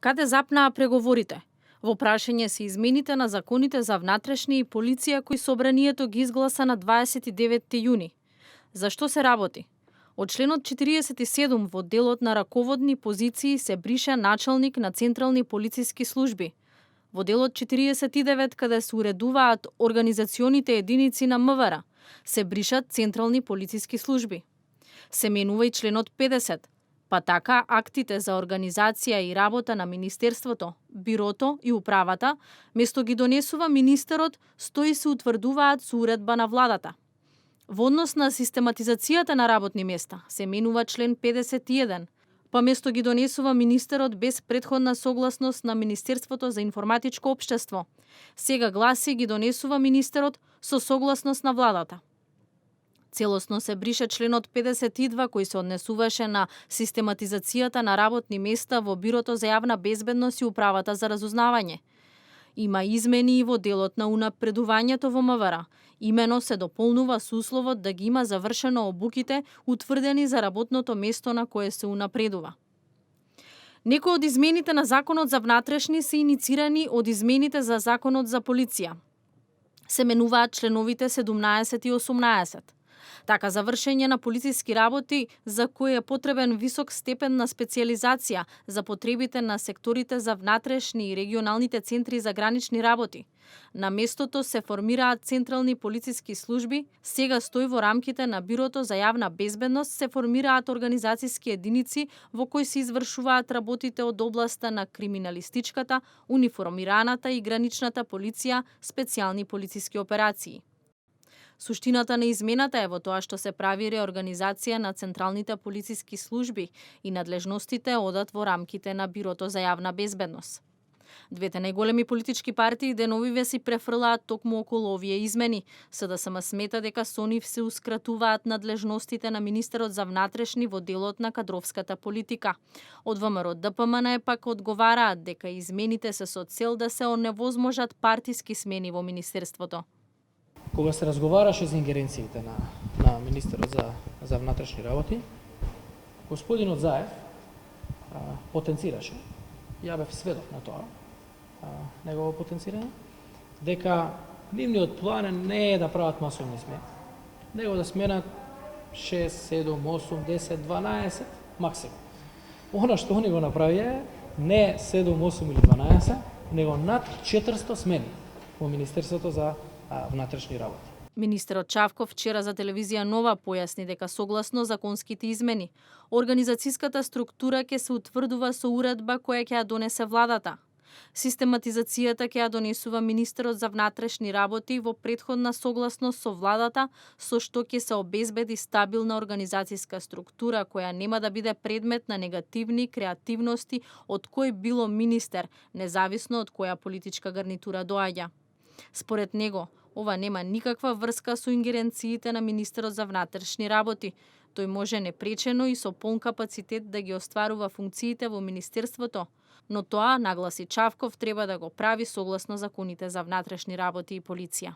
Каде запнаа преговорите? Во прашање се измените на законите за внатрешни и полиција кои собранието ги изгласа на 29 јуни. За што се работи? Од членот 47 во делот на раководни позиции се брише началник на централни полициски служби. Во делот 49 каде се уредуваат организационите единици на МВР, се бришат централни полициски служби. Се менува и членот 50, па така актите за организација и работа на Министерството, Бирото и Управата, место ги донесува министерот, стои се утврдуваат со уредба на владата. Во однос на систематизацијата на работни места, се менува член 51, па место ги донесува министерот без претходна согласност на Министерството за информатичко општество. Сега гласи ги донесува министерот со согласност на владата. Целосно се брише членот 52 кој се однесуваше на систематизацијата на работни места во Бирото за јавна безбедност и Управата за разузнавање. Има измени и во делот на унапредувањето во МВР. Имено се дополнува со условот да ги има завршено обуките утврдени за работното место на кое се унапредува. Некои од измените на Законот за внатрешни се иницирани од измените за Законот за полиција. Се менуваат членовите 17 и 18. Така завршење на полициски работи за кои е потребен висок степен на специализација за потребите на секторите за внатрешни и регионалните центри за гранични работи. На местото се формираат централни полициски служби, сега стои во рамките на Бирото за јавна безбедност се формираат организацијски единици во кои се извршуваат работите од областа на криминалистичката, униформираната и граничната полиција, специјални полициски операции. Суштината на измената е во тоа што се прави реорганизација на централните полициски служби и надлежностите одат во рамките на Бирото за јавна безбедност. Двете најголеми политички партии деновиве си префрлаат токму околу овие измени. СДСМ смета дека со нив се ускратуваат надлежностите на министерот за внатрешни во делот на кадровската политика. Од ВМРО ДПМН пак одговараат дека измените се со цел да се оневозможат партиски смени во министерството. Кога се разговараше за ингеренциите на министерот за внатрешни работи, господинот Заев потенцираше, ја бев сведок на тоа, негово потенцирање, дека нивниот план не е да прават масовни смени, него да сменат 6, 7, 8, 10, 12 максимум. Она што они го направија не 7, 8 или 12, него над 400 смени во Министерството за внатрешни работи. Министерот Чавков вчера за телевизија Нова појасни дека согласно законските измени, организацијската структура ќе се утврдува со уредба која ќе ја донесе владата. Систематизацијата ќе ја донесува министерот за внатрешни работи во претходна согласност со владата, со што ќе се обезбеди стабилна организацијска структура која нема да биде предмет на негативни креативности од кој било министер, независно од која политичка гарнитура доаѓа. Според него, ова нема никаква врска со ингеренциите на министерот за внатрешни работи. Тој може непречено и со полн капацитет да ги остварува функциите во министерството, но тоа, нагласи Чавков, треба да го прави согласно законите за внатрешни работи и полиција.